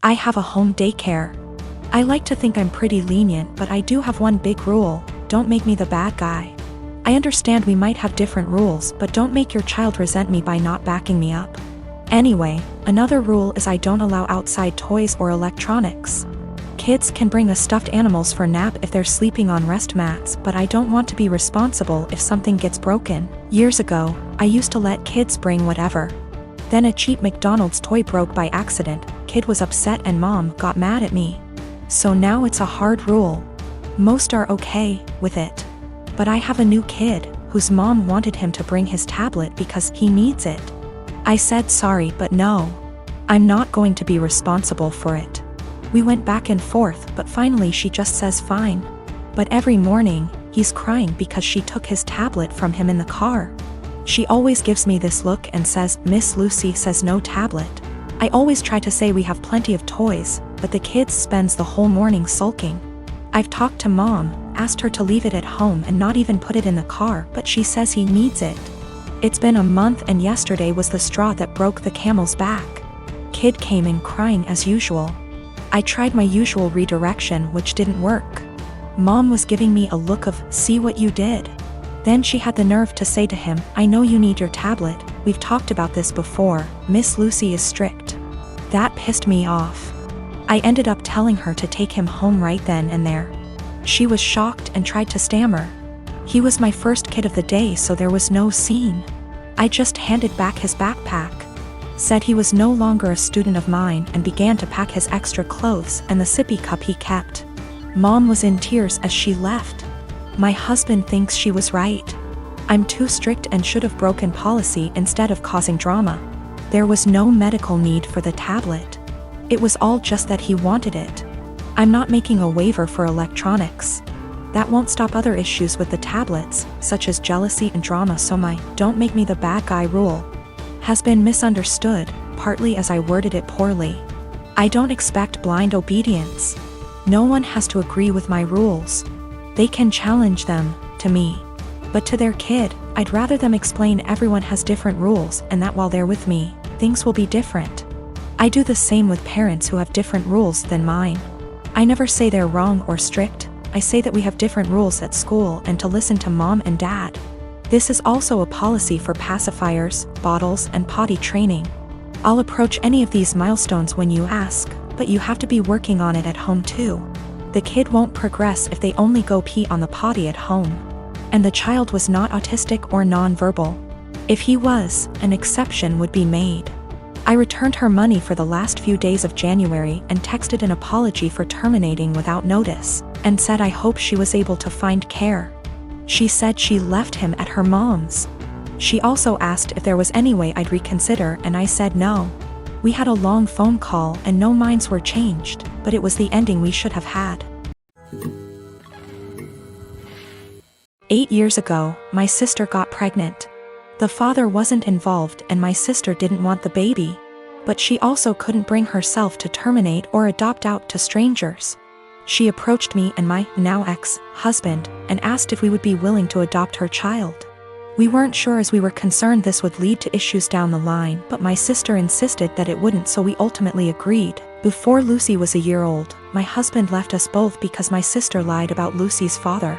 I have a home daycare. I like to think I'm pretty lenient, but I do have one big rule: don't make me the bad guy. I understand we might have different rules, but don't make your child resent me by not backing me up. Anyway, another rule is I don't allow outside toys or electronics. Kids can bring the stuffed animals for nap if they're sleeping on rest mats, but I don't want to be responsible if something gets broken. Years ago, I used to let kids bring whatever. Then a cheap McDonald's toy broke by accident, kid was upset and mom got mad at me. So now it's a hard rule. Most are okay with it. But I have a new kid, whose mom wanted him to bring his tablet because he needs it. I said sorry, but no. I'm not going to be responsible for it. We went back and forth, but finally she just says fine. But every morning, he's crying because she took his tablet from him in the car. She always gives me this look and says, "Miss Lucy says no tablet." I always try to say we have plenty of toys, but the kid spends the whole morning sulking. I've talked to mom, asked her to leave it at home and not even put it in the car, but she says he needs it. It's been a month and yesterday was the straw that broke the camel's back. Kid came in crying as usual. I tried my usual redirection, which didn't work. Mom was giving me a look of, "See what you did?" Then she had the nerve to say to him, "I know you need your tablet, we've talked about this before, Miss Lucy is strict." That pissed me off. I ended up telling her to take him home right then and there. She was shocked and tried to stammer. He was my first kid of the day, so there was no scene. I just handed back his backpack, said he was no longer a student of mine, and began to pack his extra clothes and the sippy cup he kept. Mom was in tears as she left. My husband thinks she was right. I'm too strict and should have broken policy instead of causing drama. There was no medical need for the tablet. It was all just that he wanted it. I'm not making a waiver for electronics. That won't stop other issues with the tablets, such as jealousy and drama, so my "don't make me the bad guy" rule has been misunderstood, partly as I worded it poorly. I don't expect blind obedience. No one has to agree with my rules. They can challenge them, to me. But to their kid, I'd rather them explain everyone has different rules and that while they're with me, things will be different. I do the same with parents who have different rules than mine. I never say they're wrong or strict. I say that we have different rules at school and to listen to mom and dad. This is also a policy for pacifiers, bottles, and potty training. I'll approach any of these milestones when you ask, but you have to be working on it at home too. The kid won't progress if they only go pee on the potty at home. And the child was not autistic or non-verbal. If he was, an exception would be made. I returned her money for the last few days of January and texted an apology for terminating without notice, and said I hope she was able to find care. She said she left him at her mom's. She also asked if there was any way I'd reconsider, and I said no. We had a long phone call and no minds were changed, but it was the ending we should have had. 8 years ago, my sister got pregnant. The father wasn't involved and my sister didn't want the baby. But she also couldn't bring herself to terminate or adopt out to strangers. She approached me and my now ex-husband and asked if we would be willing to adopt her child. We weren't sure as we were concerned this would lead to issues down the line, but my sister insisted that it wouldn't, so we ultimately agreed. Before Lucy was a year old, my husband left us both because my sister lied about Lucy's father.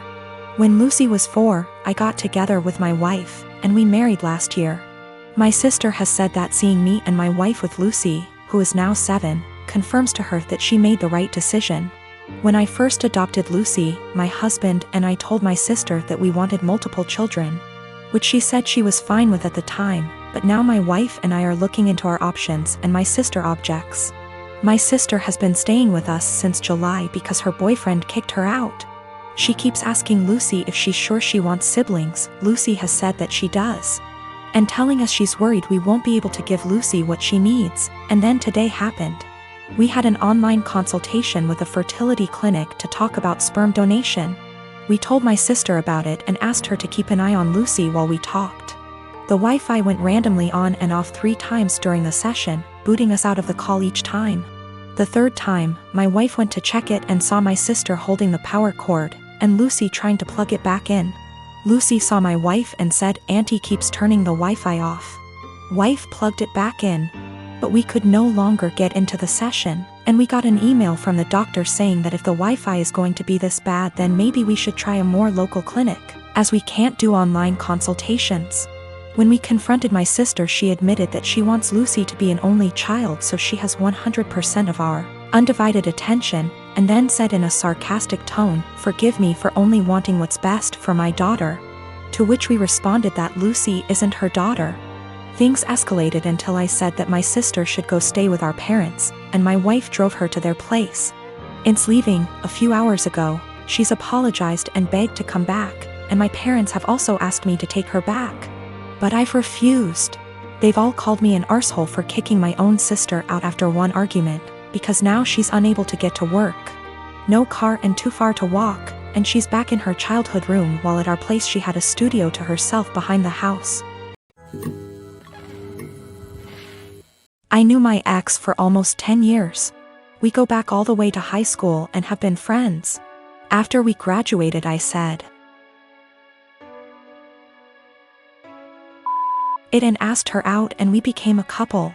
When Lucy was 4, I got together with my wife, and we married last year. My sister has said that seeing me and my wife with Lucy, who is now 7, confirms to her that she made the right decision. When I first adopted Lucy, my husband and I told my sister that we wanted multiple children, which she said she was fine with at the time, but now my wife and I are looking into our options and my sister objects. My sister has been staying with us since July because her boyfriend kicked her out. She keeps asking Lucy if she's sure she wants siblings. Lucy has said that she does, and telling us she's worried we won't be able to give Lucy what she needs, and then today happened. We had an online consultation with a fertility clinic to talk about sperm donation. We told my sister about it and asked her to keep an eye on Lucy while we talked. The Wi-Fi went randomly on and off 3 times during the session, booting us out of the call each time. The 3rd time, my wife went to check it and saw my sister holding the power cord, and Lucy trying to plug it back in. Lucy saw my wife and said, "Auntie keeps turning the Wi-Fi off." Wife plugged it back in. But we could no longer get into the session, And we got an email from the doctor saying that if the Wi-Fi is going to be this bad, then maybe we should try a more local clinic, as we can't do online consultations. When we confronted my sister, she admitted that she wants Lucy to be an only child so she has 100% of our undivided attention, and then said in a sarcastic tone, "Forgive me for only wanting what's best for my daughter." To which we responded that Lucy isn't her daughter. Things escalated until I said that my sister should go stay with our parents, and my wife drove her to their place. Since leaving, a few hours ago, she's apologized and begged to come back, and my parents have also asked me to take her back. But I've refused. They've all called me an arsehole for kicking my own sister out after one argument, because now she's unable to get to work. No car and too far to walk, and she's back in her childhood room while at our place she had a studio to herself behind the house. I knew my ex for almost 10 years. We go back all the way to high school and have been friends. After we graduated, I said it and asked her out, and we became a couple.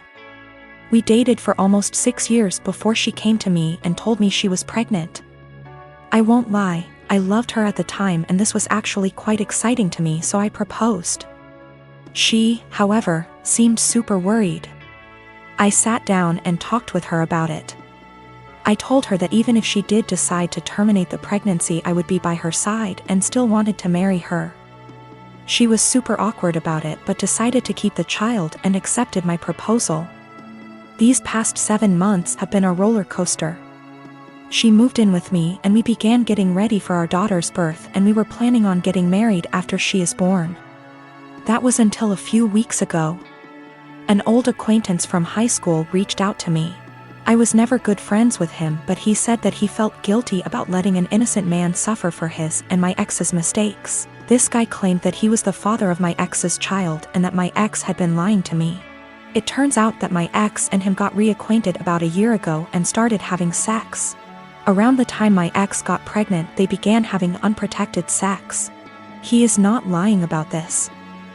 We dated for almost 6 years before she came to me and told me she was pregnant. I won't lie, I loved her at the time, and this was actually quite exciting to me, so I proposed. She, however, seemed super worried. I sat down and talked with her about it. I told her that even if she did decide to terminate the pregnancy, I would be by her side and still wanted to marry her. She was super awkward about it, but decided to keep the child and accepted my proposal. These past 7 months have been a roller coaster. She moved in with me, and we began getting ready for our daughter's birth, and we were planning on getting married after she is born. That was until a few weeks ago. An old acquaintance from high school reached out to me. I was never good friends with him, but he said that he felt guilty about letting an innocent man suffer for his and my ex's mistakes. This guy claimed that he was the father of my ex's child and that my ex had been lying to me. It turns out that my ex and him got reacquainted about a year ago and started having sex. Around the time my ex got pregnant, they began having unprotected sex. He is not lying about this.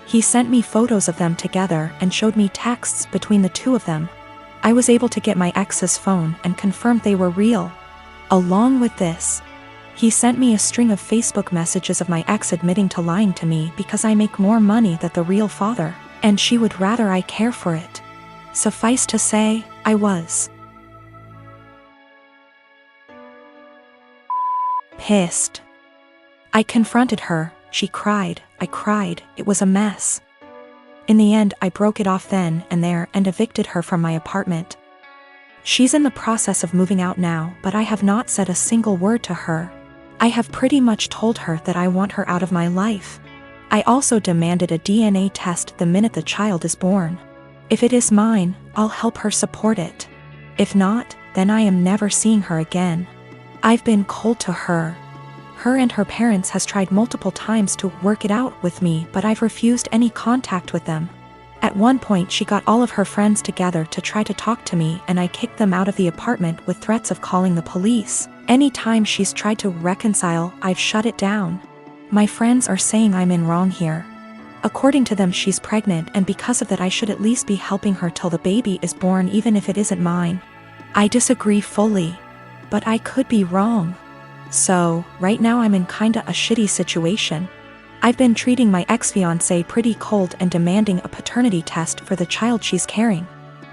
He sent me photos of them together and showed me texts between the two of them. I was able to get my ex's phone and confirmed they were real. Along with this, he sent me a string of Facebook messages of my ex admitting to lying to me because I make more money than the real father, and she would rather I care for it. Suffice to say, I was pissed. I confronted her, she cried, I cried, it was a mess. In the end, I broke it off then and there and evicted her from my apartment. She's in the process of moving out now, but I have not said a single word to her. I have pretty much told her that I want her out of my life. I also demanded a DNA test the minute the child is born. If it is mine, I'll help her support it. If not, then I am never seeing her again. I've been cold to her. Her and her parents has tried multiple times to work it out with me, but I've refused any contact with them. At one point she got all of her friends together to try to talk to me, and I kicked them out of the apartment with threats of calling the police. Anytime she's tried to reconcile, I've shut it down. My friends are saying I'm in wrong here. According to them, she's pregnant, and because of that I should at least be helping her till the baby is born, even if it isn't mine. I disagree fully. But I could be wrong. So, right now I'm in kinda a shitty situation. I've been treating my ex-fiancé pretty cold and demanding a paternity test for the child she's carrying.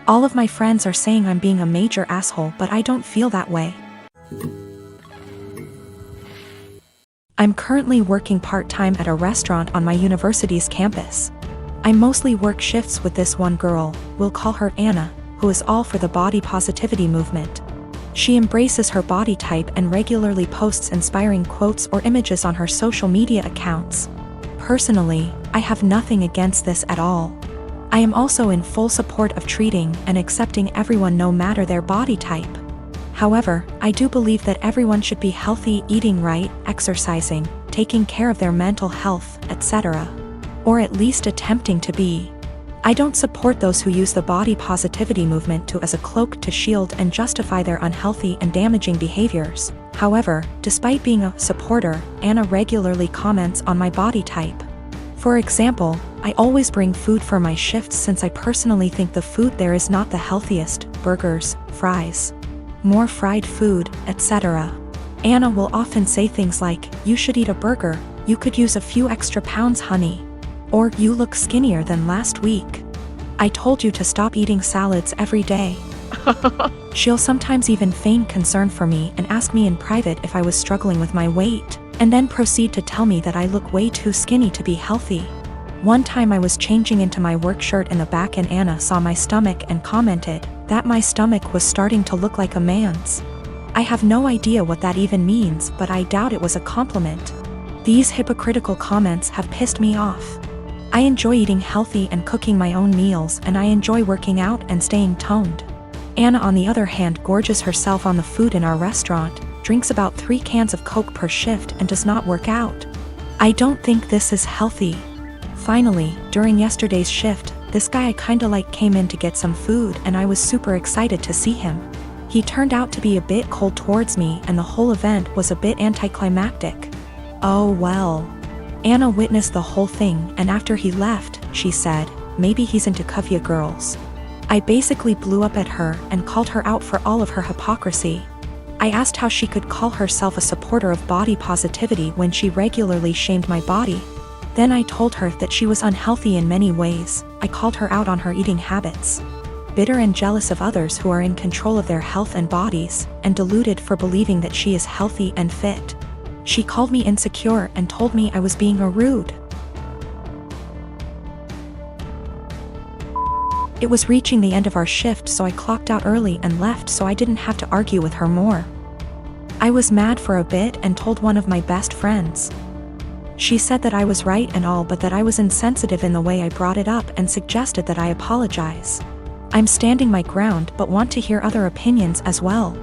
All of my friends are saying I'm being a major asshole, but I don't feel that way. I'm currently working part-time at a restaurant on my university's campus. I mostly work shifts with this one girl, we'll call her Anna, who is all for the body positivity movement. She embraces her body type and regularly posts inspiring quotes or images on her social media accounts. Personally, I have nothing against this at all. I am also in full support of treating and accepting everyone no matter their body type. However, I do believe that everyone should be healthy, eating right, exercising, taking care of their mental health, etc. Or at least attempting to be. I don't support those who use the body positivity movement as a cloak to shield and justify their unhealthy and damaging behaviors. However, despite being a supporter, Anna regularly comments on my body type. For example, I always bring food for my shifts since I personally think the food there is not the healthiest: burgers, fries. more fried food, etc. Anna will often say things like, "You should eat a burger, you could use a few extra pounds, honey." Or, "You look skinnier than last week. I told you to stop eating salads every day." She'll sometimes even feign concern for me and ask me in private if I was struggling with my weight, and then proceed to tell me that I look way too skinny to be healthy. One time I was changing into my work shirt in the back and Anna saw my stomach and commented that my stomach was starting to look like a man's. I have no idea what that even means, but I doubt it was a compliment. These hypocritical comments have pissed me off. I enjoy eating healthy and cooking my own meals, and I enjoy working out and staying toned. Anna, on the other hand, gorges herself on the food in our restaurant, drinks about 3 cans of Coke per shift, and does not work out. I don't think this is healthy. Finally, during yesterday's shift, this guy I kinda like came in to get some food, and I was super excited to see him. He turned out to be a bit cold towards me, and the whole event was a bit anticlimactic. Oh well. Anna witnessed the whole thing, and after he left, she said, "Maybe he's into Kuvya girls." I basically blew up at her and called her out for all of her hypocrisy. I asked how she could call herself a supporter of body positivity when she regularly shamed my body. Then I told her that she was unhealthy in many ways. I called her out on her eating habits. Bitter and jealous of others who are in control of their health and bodies, and deluded for believing that she is healthy and fit. She called me insecure and told me I was being rude. It was reaching the end of our shift, so I clocked out early and left so I didn't have to argue with her more. I was mad for a bit and told one of my best friends. She said that I was right and all, but that I was insensitive in the way I brought it up and suggested that I apologize. I'm standing my ground but want to hear other opinions as well.